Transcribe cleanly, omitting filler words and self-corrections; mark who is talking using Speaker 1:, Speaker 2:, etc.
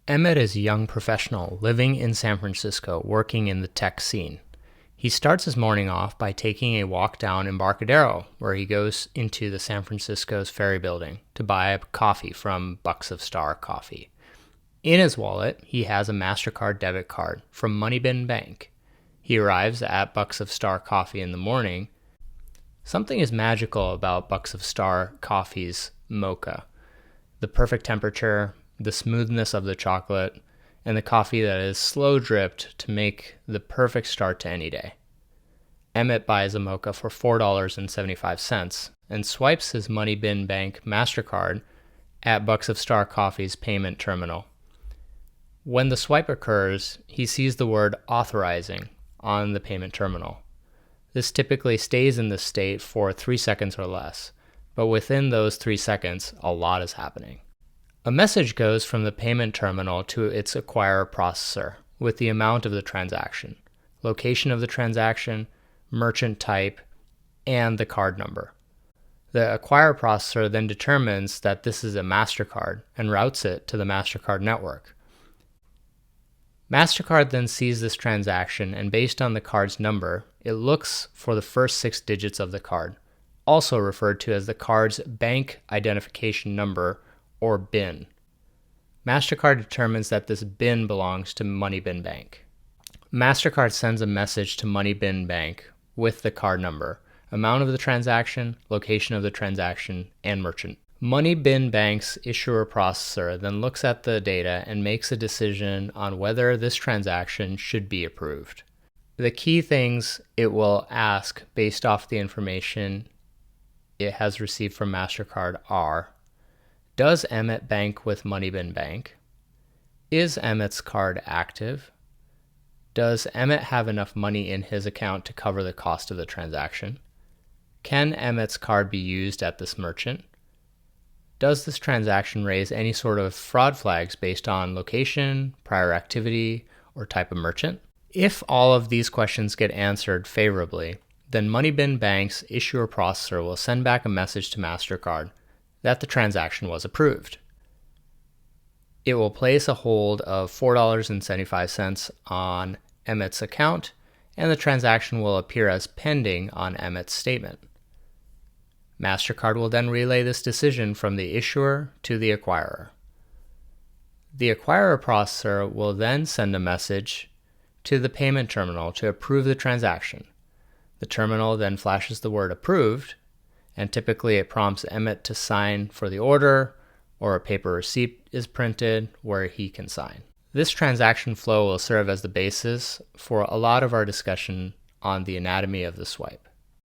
Speaker 1: Emmet is a young professional living in San Francisco, working in the tech scene. He starts his morning off by taking a walk down Embarcadero, where he goes into the San Francisco's Ferry Building to buy a coffee from Bucks of Star Coffee. In his wallet, he has a MasterCard debit card from Moneybin Bank. He arrives at Bucks of Star Coffee in the morning. Something is magical about Bucks of Star Coffee's mocha. The perfect temperature, the smoothness of the chocolate, and the coffee that is slow dripped to make the perfect start to any day. Emmet buys a mocha for $4.75 and swipes his Moneybin Bank MasterCard at Bucks of Star Coffee's payment terminal. When the swipe occurs, he sees the word authorizing on the payment terminal. This typically stays in this state for 3 seconds or less, but within those 3 seconds, a lot is happening. A message goes from the payment terminal to its acquirer processor with the amount of the transaction, location of the transaction, merchant type, and the card number. The acquirer processor then determines that this is a MasterCard and routes it to the MasterCard network. MasterCard then sees this transaction, and based on the card's number, it looks for the first 6 digits of the card, also referred to as the card's bank identification number, or BIN. MasterCard determines that this BIN belongs to Moneybin Bank. MasterCard sends a message to Moneybin Bank with the card number, amount of the transaction, location of the transaction, and merchant. Moneybin Bank's issuer processor then looks at the data and makes a decision on whether this transaction should be approved. The key things it will ask based off the information it has received from MasterCard are: does Emmet bank with Moneybin Bank? Is Emmet's card active? Does Emmet have enough money in his account to cover the cost of the transaction? Can Emmet's card be used at this merchant? Does this transaction raise any sort of fraud flags based on location, prior activity, or type of merchant? If all of these questions get answered favorably, then Moneybin Bank's issuer processor will send back a message to MasterCard that the transaction was approved. It will place a hold of $4.75 on Emmet's account, and the transaction will appear as pending on Emmet's statement. MasterCard will then relay this decision from the issuer to the acquirer. The acquirer processor will then send a message to the payment terminal to approve the transaction. The terminal then flashes the word approved, and typically it prompts Emmet to sign for the order, or a paper receipt is printed where he can sign. This transaction flow will serve as the basis for a lot of our discussion on the anatomy of the swipe.